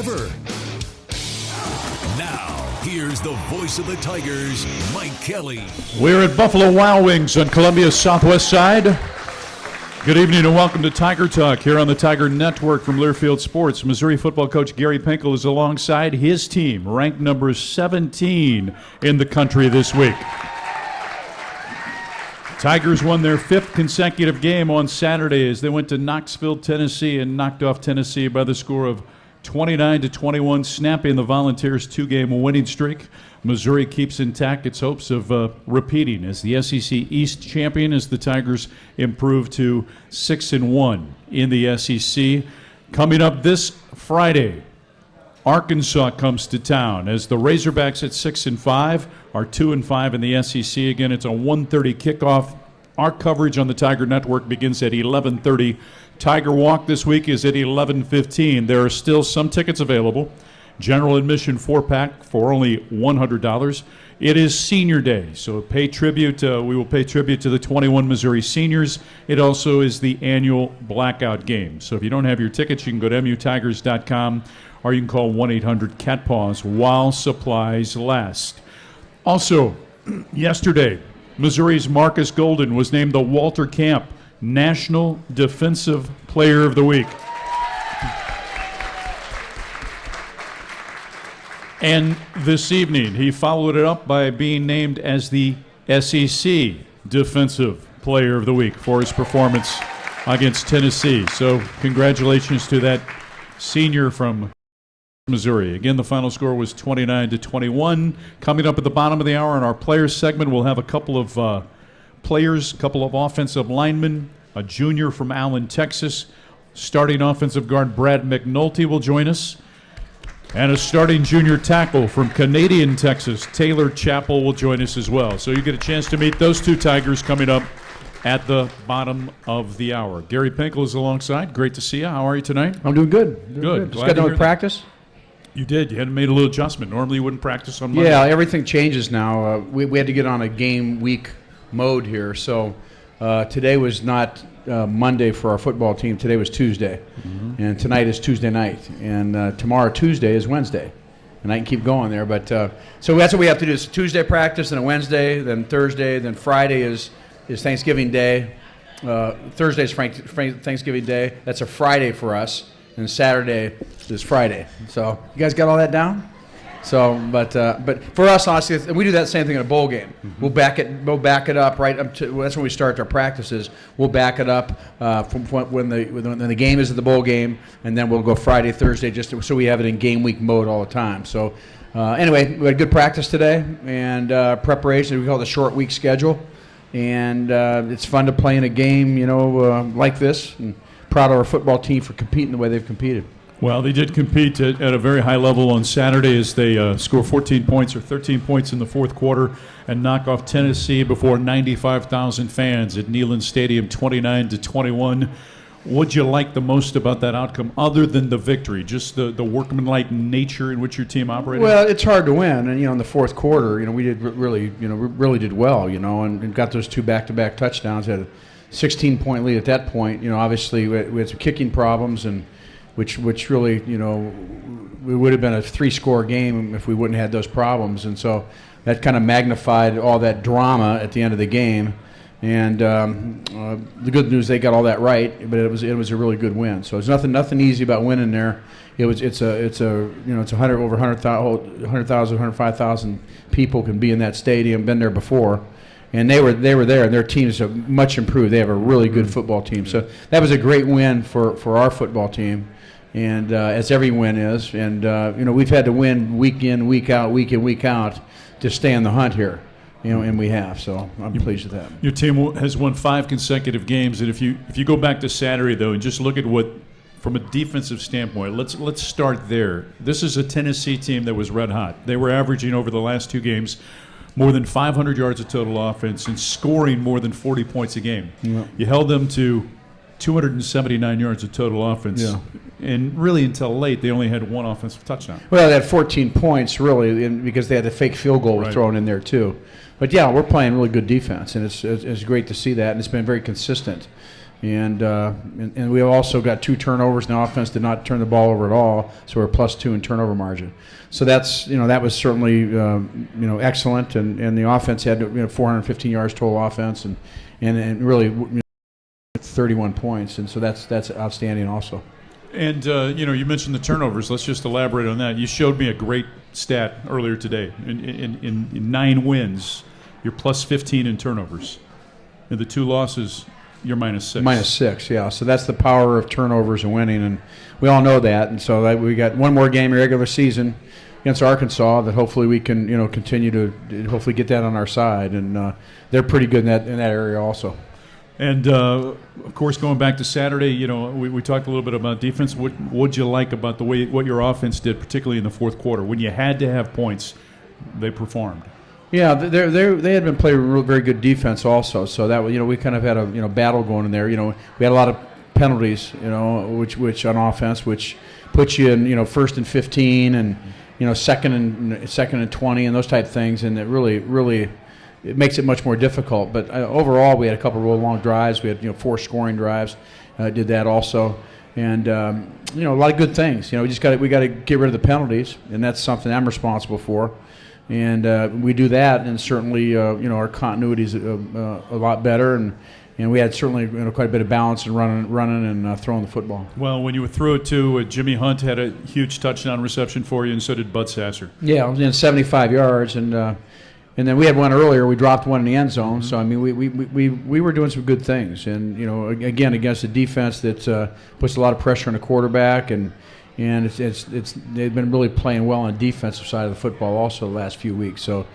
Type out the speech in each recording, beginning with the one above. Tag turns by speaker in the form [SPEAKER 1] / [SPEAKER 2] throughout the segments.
[SPEAKER 1] ever. Now, here's the voice of the Tigers, Mike Kelly.
[SPEAKER 2] We're at Buffalo Wild Wings on Columbia's southwest side. Good evening and welcome to Tiger Talk here on the Tiger Network from Learfield Sports. Missouri football coach Gary Pinkel is alongside his team, ranked number 17 in the country this week. Tigers won their 5th consecutive game on Saturday as they went to Knoxville, Tennessee, and knocked off Tennessee by the score of 29-21, snapping the Volunteers' 2-game winning streak. Missouri keeps intact its hopes of repeating as the SEC East champion as the Tigers improve to 6-1 in the SEC. Coming up this Friday, Arkansas comes to town as the Razorbacks at 6-5 are 2-5 in the SEC. Again, it's a 1:30 kickoff. Our coverage on the Tiger Network begins at 11:30. Tiger Walk this week is at 11:15. There are still some tickets available. General admission 4-pack for only $100. It is Senior Day, so pay tribute. We will pay tribute to the 21 Missouri seniors. It also is the annual blackout game. So if you don't have your tickets, you can go to mutigers.com or you can call 1-800-CATPAWS while supplies last. Also, yesterday, Missouri's Marcus Golden was named the Walter Camp National Defensive Player of the Week. And this evening, he followed it up by being named as the SEC Defensive Player of the Week for his performance against Tennessee. So congratulations to that senior from Missouri. Again, the final score was 29-21. Coming up at the bottom of the hour in our players segment, we'll have a couple of players, a couple of offensive linemen, a junior from Allen, Texas. Starting offensive guard Brad McNulty will join us. And a starting junior tackle from Canadian, Texas, Taylor Chappell will join us as well. So you get a chance to meet those two Tigers coming up at the bottom of the hour. Gary Pinkel is alongside. Great to see you. How are you tonight?
[SPEAKER 3] I'm doing good.
[SPEAKER 2] Good.
[SPEAKER 3] Just got done with practice.
[SPEAKER 2] You did. You had made a little adjustment. Normally you wouldn't practice on Monday.
[SPEAKER 3] Yeah, everything changes now. We had to get on a game week mode here. So today was not Monday for our football team. Today was Tuesday. Mm-hmm. And tonight is Tuesday night. And tomorrow, Tuesday, is Wednesday. And I can keep going there. But so that's what we have to do. Is Tuesday practice, then a Wednesday, then Thursday, then Friday is Thanksgiving Day. Thursday is Thanksgiving Day. That's a Friday for us. And Saturday is Friday. So you guys got all that down? So, but for us, honestly, we do that same thing in a bowl game. Mm-hmm. We'll back it up right up to. Well, that's when we start our practices. We'll back it up from when the game is at the bowl game, and then we'll go Friday, Thursday, so we have it in game week mode all the time. So, anyway, we had good practice today and preparation. We call it the short week schedule, and it's fun to play in a game, like this. And proud of our football team for competing the way they've competed.
[SPEAKER 2] Well, they did compete at a very high level on Saturday as they score 14 points or 13 points in the fourth quarter and knock off Tennessee before 95,000 fans at Neyland Stadium, 29-21. What'd you like the most about that outcome other than the victory? Just the workmanlike nature in which your team operated? Well,
[SPEAKER 3] it's hard to win, and in the fourth quarter, we did really did well, and got those two back-to-back touchdowns. Had a 16-point lead at that point. Obviously we had some kicking problems and. Which really, it would have been a 3-score game if we wouldn't have had those problems. And so that kind of magnified all that drama at the end of the game. And the good news, they got all that right, but it was a really good win. So there's nothing easy about winning there. It's 105,000 people can be in that stadium, been there before. And they were there, and their teams have much improved. They have a really good football team. So that was a great win for our football team, and as every win is. And we've had to win week in, week out to stay in the hunt here, and we have. So I'm pleased with that.
[SPEAKER 2] Your team has won 5 consecutive games, and if you go back to Saturday though, and just look at what. From a defensive standpoint, let's start there. This is a Tennessee team that was red hot. They were averaging over the last 2 games more than 500 yards of total offense and scoring more than 40 points a game. Yeah. You held them to 279 yards of total offense. Yeah. And really until late, they only had 1 offensive touchdown.
[SPEAKER 3] Well, they had 14 points, really, because they had the fake field goal thrown in there, too. But, yeah, we're playing really good defense, and it's great to see that, and it's been very consistent. And we also got 2 turnovers, and the offense did not turn the ball over at all, so we're +2 in turnover margin. So that's, that was certainly, excellent, and the offense had 415 yards total offense, and really 31 points, and so that's outstanding also.
[SPEAKER 2] And, you mentioned the turnovers. Let's just elaborate on that. You showed me a great stat earlier today. In 9 wins, you're +15 in turnovers. In the 2 losses, you're -6.
[SPEAKER 3] -6, yeah. So that's the power of turnovers and winning, and we all know that. And so we got one more game in regular season against Arkansas that hopefully we can, continue to hopefully get that on our side. And they're pretty good in that area also.
[SPEAKER 2] And, of course, going back to Saturday, we talked a little bit about defense. What would you like about what your offense did, particularly in the fourth quarter? When you had to have points, they performed. Yeah,
[SPEAKER 3] they had been playing very good defense also. So that we kind of had a battle going in there. We had a lot of penalties, which on offense, which puts you in 1st and 15 and second and 20 and those type of things, and it really it makes it much more difficult. But overall, we had a couple of real long drives. We had 4 scoring drives. Did that also, and a lot of good things. We got to get rid of the penalties, and that's something I'm responsible for. And we do that, and certainly our continuity is a lot better, and we had certainly quite a bit of balance in running and throwing the football.
[SPEAKER 2] Well, when you threw it to Jimmy Hunt had a huge touchdown reception for you, and so did Bud Sasser.
[SPEAKER 3] Yeah, it was in 75 yards, and then we had one earlier. We dropped one in the end zone. Mm-hmm. So I mean, we were doing some good things, and again against a defense that puts a lot of pressure on the quarterback, and they've been really playing well on the defensive side of the football also the last few weeks. So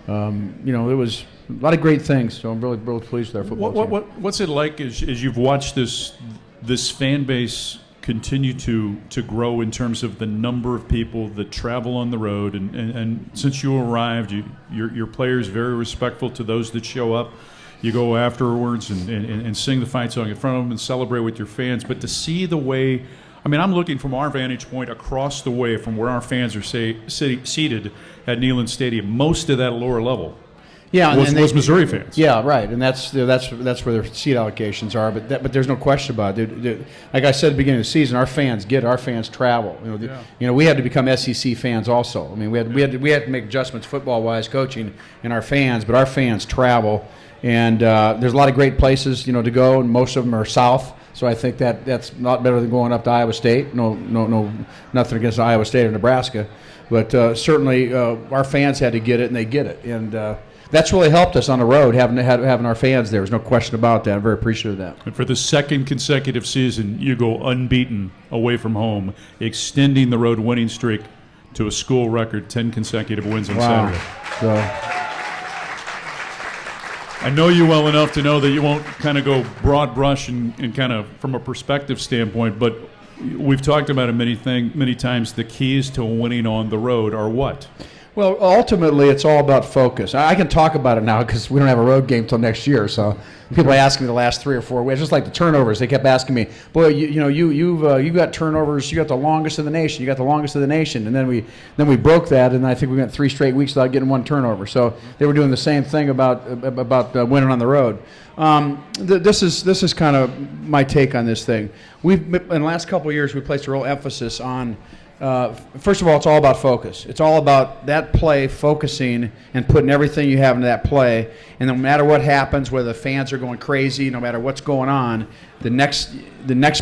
[SPEAKER 3] it was a lot of great things. So I'm really pleased with our football team.
[SPEAKER 2] What's it like as you've watched this fan base continue to grow in terms of the number of people that travel on the road, and since you arrived, your players very respectful to those that show up. You go afterwards and sing the fight song in front of them and celebrate with your fans. But to see the way, I'm looking from our vantage point across the way from where our fans are seated at Neyland Stadium. Most of that lower level was Missouri fans.
[SPEAKER 3] Yeah, right, and that's where their seat allocations are. But there's no question about it. Like I said at the beginning of the season, our fans travel. We had to become SEC fans also. We had to make adjustments football-wise, coaching, and our fans. But our fans travel, and there's a lot of great places to go, and most of them are south. So I think that's not better than going up to Iowa State. No, nothing against Iowa State or Nebraska, but certainly our fans had to get it, and they get it, and that's really helped us on the road having our fans there. There's no question about that. I'm very appreciative of that.
[SPEAKER 2] And for the second consecutive season, you go unbeaten away from home, extending the road winning streak to a school record 10 consecutive wins on Saturday.
[SPEAKER 3] So.
[SPEAKER 2] I know you well enough to know that you won't kind of go broad brush and kind of from a perspective standpoint, but we've talked about it many times. The keys to winning on the road are what?
[SPEAKER 3] Well, ultimately, it's all about focus. I can talk about it now because we don't have a road game till next year. So people ask me the last 3 or 4 weeks, just like the turnovers. They kept asking me, "Boy, you've got turnovers. You got the longest in the nation. You got the longest in the nation." And then we broke that, and I think we went 3 straight weeks without getting 1 turnover. So they were doing the same thing about winning on the road. This is kind of my take on this thing. In the last couple of years, we placed a real emphasis on. First of all, it's all about focus. It's all about that play, focusing and putting everything you have into that play. And no matter what happens, whether the fans are going crazy, no matter what's going on, the next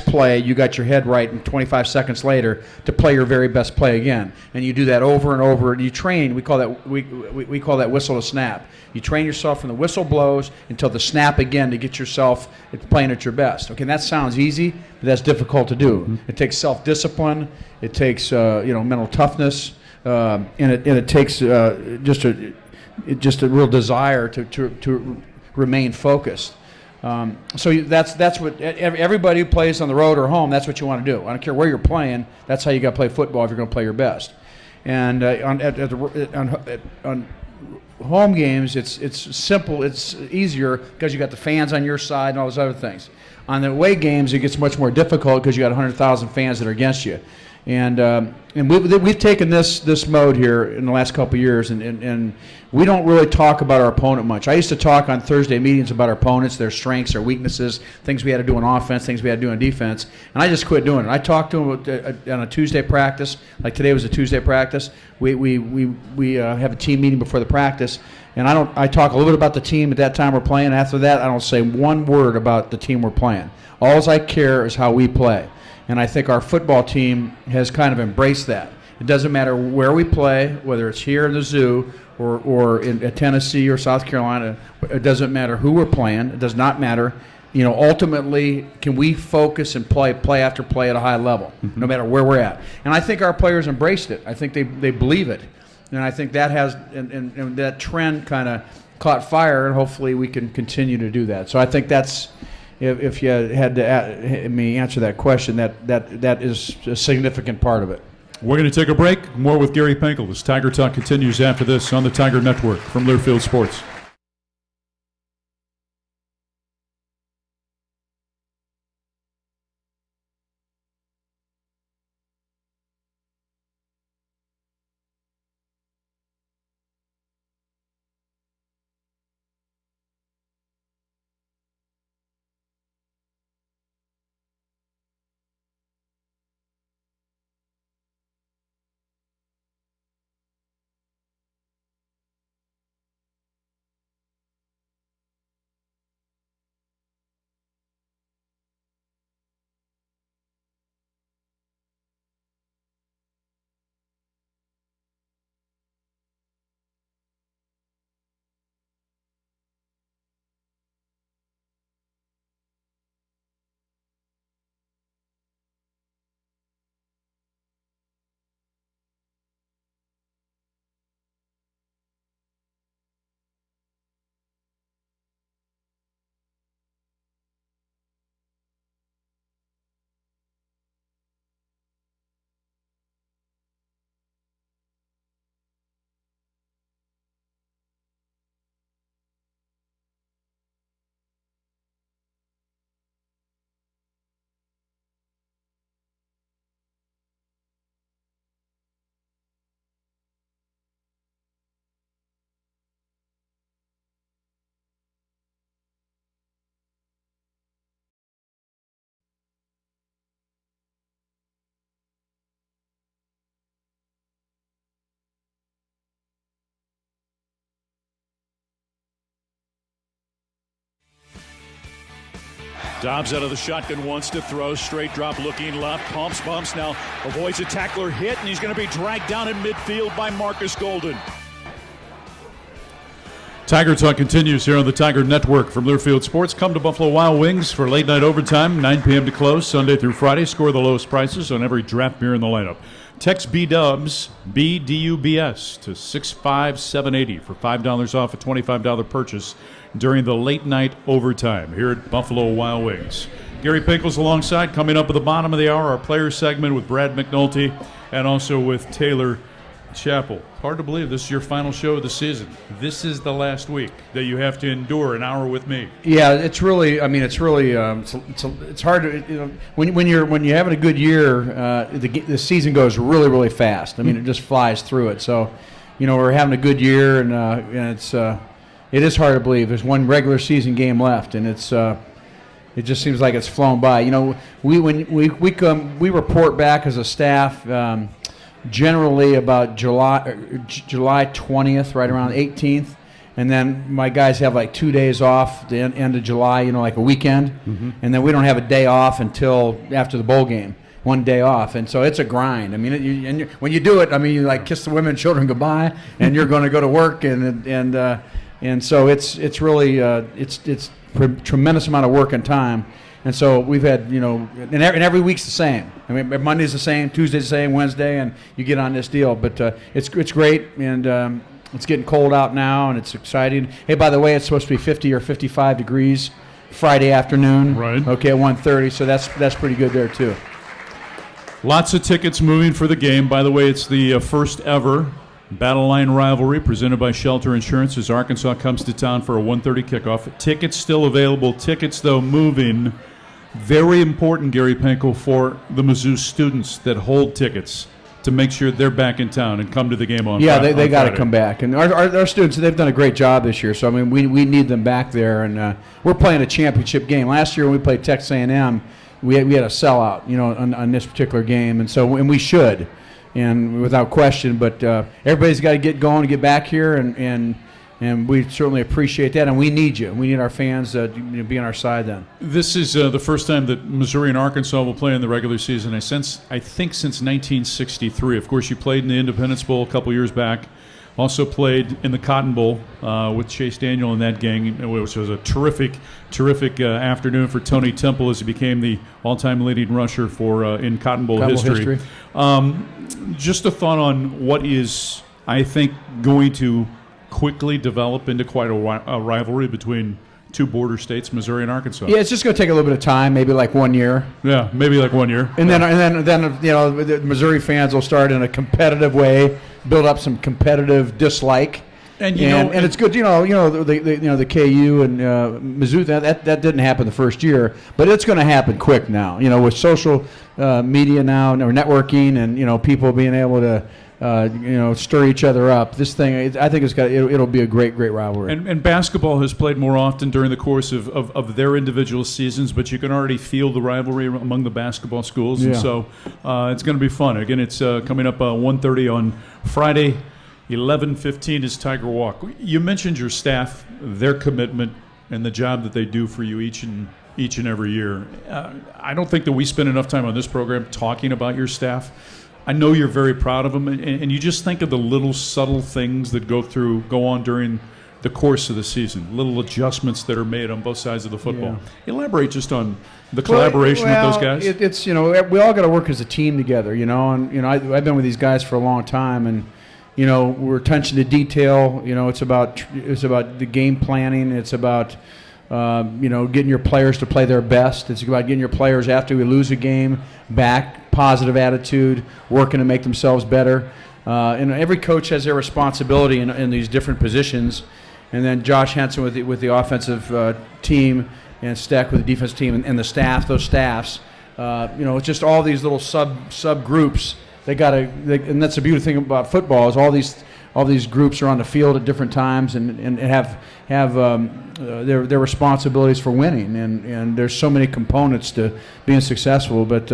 [SPEAKER 3] play, you got your head right, and 25 seconds later to play your very best play again. And you do that over and over. And you train. We call that whistle to snap. You train yourself from the whistle blows until the snap again to get yourself playing at your best. Okay, and that sounds easy, but that's difficult to do. Mm-hmm. It takes self-discipline. It takes mental toughness, and it takes just a real desire to remain focused. So that's what everybody who plays on the road or home. That's what you want to do. I don't care where you're playing. That's how you got to play football if you're going to play your best. And on home games, it's simple. It's easier because you got the fans on your side and all those other things. On the away games, it gets much more difficult because you got 100,000 fans that are against you. And we've taken this mode here in the last couple of years, and we don't really talk about our opponent much. I used to talk on Thursday meetings about our opponents, their strengths, their weaknesses, things we had to do on offense, things we had to do on defense, and I just quit doing it. I talked to them on a Tuesday practice, like today was a Tuesday practice. We have a team meeting before the practice, and I talk a little bit about the team at that time we're playing. After that, I don't say one word about the team we're playing. All I care is how we play. And I think our football team has kind of embraced that. It doesn't matter where we play, whether it's here in the Zoo or at Tennessee or South Carolina. It doesn't matter who we're playing. It does not matter. Ultimately, can we focus and play after play at a high level, no matter where we're at? And I think our players embraced it. I think they believe it. And I think that has and that trend kind of caught fire, and hopefully we can continue to do that. So I think that's, if you had to answer that question, that is a significant part of it.
[SPEAKER 2] We're going to take a break. More with Gary Pinkel as Tiger Talk continues after this on the Tiger Network from Learfield Sports.
[SPEAKER 4] Dobbs out of the shotgun, wants to throw, straight drop, looking left, pumps, bumps, now avoids a tackler hit, and he's going to be dragged down in midfield by Marcus Golden.
[SPEAKER 2] Tiger Talk continues here on the Tiger Network from Learfield Sports. Come to Buffalo Wild Wings for late night overtime, 9 p.m. to close, Sunday through Friday. Score the lowest prices on every draft beer in the lineup. Text B-Dubs, B-D-U-B-S, to 65780 for $5 off a $25 purchase during the late night overtime here at Buffalo Wild Wings. Gary Pinkel's alongside. Coming up at the bottom of the hour, our player segment with Brad McNulty and also with Taylor Chappell. Hard to believe this is your final show of the season. This is the last week that you have to endure an hour with me.
[SPEAKER 3] Yeah, it's really. I mean, it's really. It's hard to. When you're having a good year, the season goes really, really fast. I mean, it just flies through it. So, we're having a good year, and it is hard to believe. There's one regular season game left, and it just seems like it's flown by. We report back as a staff. Generally about July 20th, right around 18th, and then my guys have like 2 days off the end of July, like a weekend, and then we don't have a day off until after the bowl game, 1 day off, and so it's a grind. I mean, when you do it, I mean, you like kiss the women and children goodbye, and you're going to go to work, and so it's really it's a tremendous amount of work and time. And so we've had, and every week's the same. I mean, Monday's the same, Tuesday's the same, Wednesday, and you get on this deal. But it's great, and it's getting cold out now, and it's exciting. Hey, by the way, it's supposed to be 50 or 55 degrees Friday afternoon.
[SPEAKER 2] Right.
[SPEAKER 3] Okay, at 1:30, so that's pretty good there, too.
[SPEAKER 2] Lots of tickets moving for the game. By the way, it's the first ever Battle Line rivalry presented by Shelter Insurance as Arkansas comes to town for a 1:30 kickoff. Tickets still available. Tickets, though, moving Very important, Gary Pinkel, for the Mizzou students that hold tickets to make sure they're back in town and come to the game on
[SPEAKER 3] Yeah,
[SPEAKER 2] Friday.
[SPEAKER 3] they got to come back. And our students, they've done a great job this year. So, I mean, we need them back there. And we're playing a championship game. Last year when we played Texas A&M, we had a sellout, on this particular game. And we should, and without question. But everybody's got to get going and get back here. And we certainly appreciate that, and we need you. We need our fans to be on our side then.
[SPEAKER 2] This is the first time that Missouri and Arkansas will play in the regular season, I think since 1963. Of course, you played in the Independence Bowl a couple years back. Also played in the Cotton Bowl with Chase Daniel in that game, which was a terrific afternoon for Tony Temple as he became the all-time leading rusher in Cotton Bowl history. Just a thought on what is, I think, going to quickly develop into quite a rivalry between two border states, Missouri and Arkansas.
[SPEAKER 3] Yeah, it's just going to take a little bit of time, maybe like 1 year.
[SPEAKER 2] Yeah, maybe like 1 year.
[SPEAKER 3] And then the Missouri fans will start in a competitive way, build up some competitive dislike. And it's good, the KU and Mizzou. That didn't happen the first year, but it's going to happen quick now. With social media now, or networking, and people being able to stir each other up. This thing, I think it'll be a great rivalry.
[SPEAKER 2] And basketball has played more often during the course of their individual seasons, but you can already feel the rivalry among the basketball schools, and so it's going to be fun. Again, it's coming up 1:30 on Friday. 11:15 is Tiger Walk. You mentioned your staff, their commitment, and the job that they do for you each and every year. I don't think that we spend enough time on this program talking about your staff. I know you're very proud of them, and you just think of the little subtle things that go on during the course of the season, little adjustments that are made on both sides of the football.
[SPEAKER 3] Yeah.
[SPEAKER 2] Elaborate just on the collaboration with those guys.
[SPEAKER 3] It's we all got to work as a team together, and I've been with these guys for a long time, and we're attention to detail. It's about the game planning. It's about getting your players to play their best. It's about getting your players after we lose a game back, positive attitude, working to make themselves better. And every coach has their responsibility in these different positions. And then Josh Henson with the offensive team, and Steck with the defensive team, and the staff, those staffs. It's just all these little subgroups. And that's the beautiful thing about football is all these groups are on the field at different times and have their responsibilities for winning, and there's so many components to being successful. But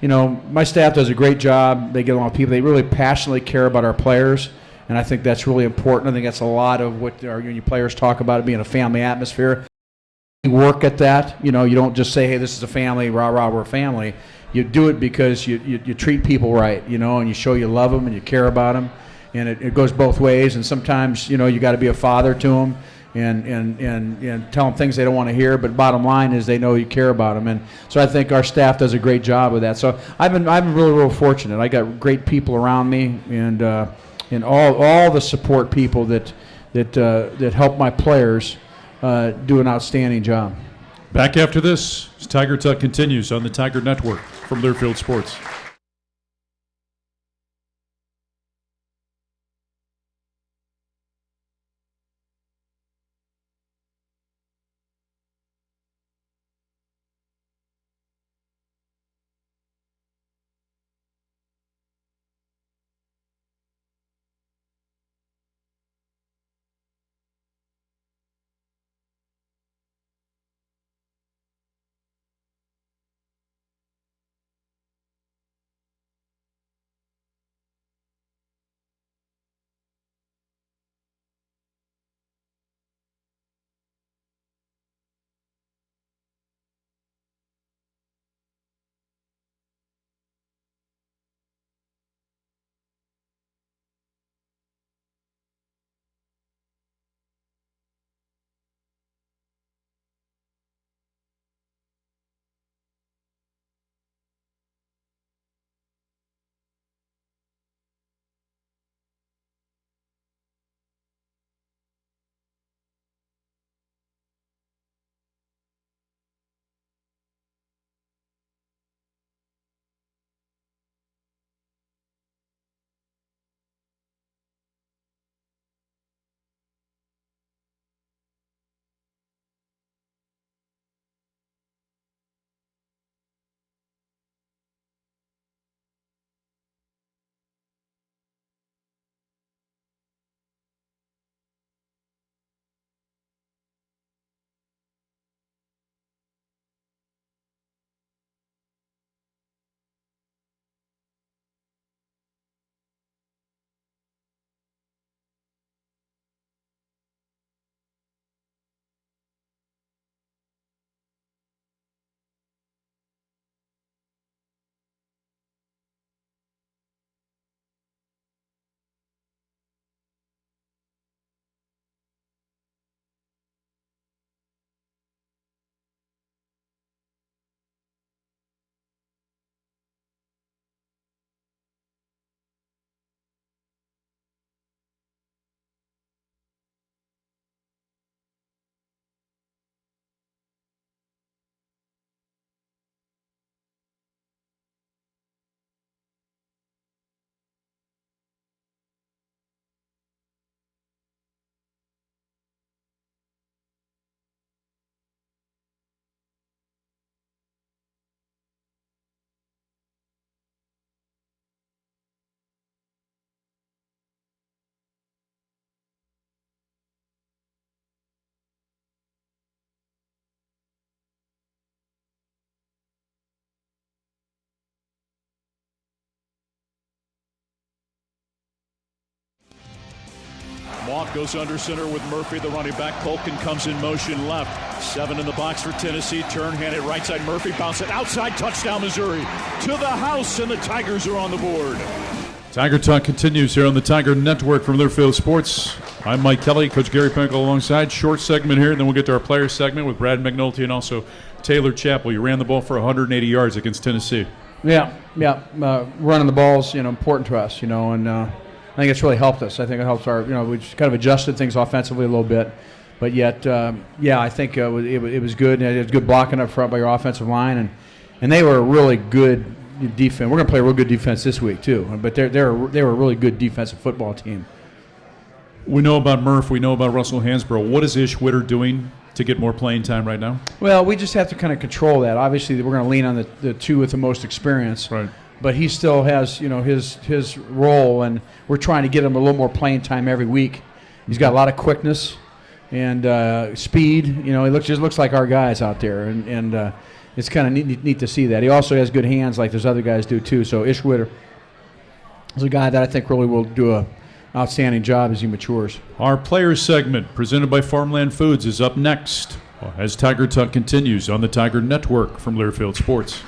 [SPEAKER 3] my staff does a great job. They get along with people. They really passionately care about our players, and I think that's really important. I think that's a lot of what our union players talk about, it being a family atmosphere. We work at that. You don't just say, hey, this is a family, rah rah, we're a family. You do it because you treat people right, and you show you love them and you care about them. And it goes both ways, and sometimes you got to be a father to them and tell them things they don't want to hear. But bottom line is they know you care about them, and so I think our staff does a great job with that. So I've been really fortunate. I got great people around me, and all the support people that help my players do an outstanding job.
[SPEAKER 2] Back after this, Tiger Talk continues on the Tiger Network from Learfield Sports.
[SPEAKER 4] Moth goes under center with Murphy, the running back. Polkin comes in motion left. 7 in the box for Tennessee. Turn, hand it right side. Murphy bounce it outside. Touchdown, Missouri. To the house, and the Tigers are on the board.
[SPEAKER 2] Tiger Talk continues here on the Tiger Network from Learfield Sports. I'm Mike Kelly, Coach Gary Pinkel alongside. Short segment here, then we'll get to our players segment with Brad McNulty and also Taylor Chappell. You ran the ball for 180 yards against Tennessee.
[SPEAKER 3] Yeah. Running the ball's important to us, and I think it's really helped us. I think it helps our, we just kind of adjusted things offensively a little bit, but yet, I think it was good. It was good blocking up front by your offensive line, and they were a really good defense. We're going to play a real good defense this week too, but they were a really good defensive football team.
[SPEAKER 2] We know about Murph. We know about Russell Hansbrough. What is Ish Witter doing to get more playing time right now?
[SPEAKER 3] Well, we just have to kind of control that. Obviously, we're going to lean on the two with the most experience.
[SPEAKER 2] Right.
[SPEAKER 3] But he still has, his role, and we're trying to get him a little more playing time every week. He's got a lot of quickness and speed. He looks like our guys out there, and it's kind of neat to see that. He also has good hands like those other guys do too. So Ish Witter is a guy that I think really will do a outstanding job as he matures.
[SPEAKER 2] Our players segment presented by Farmland Foods is up next as Tiger Talk continues on the Tiger Network from Learfield Sports.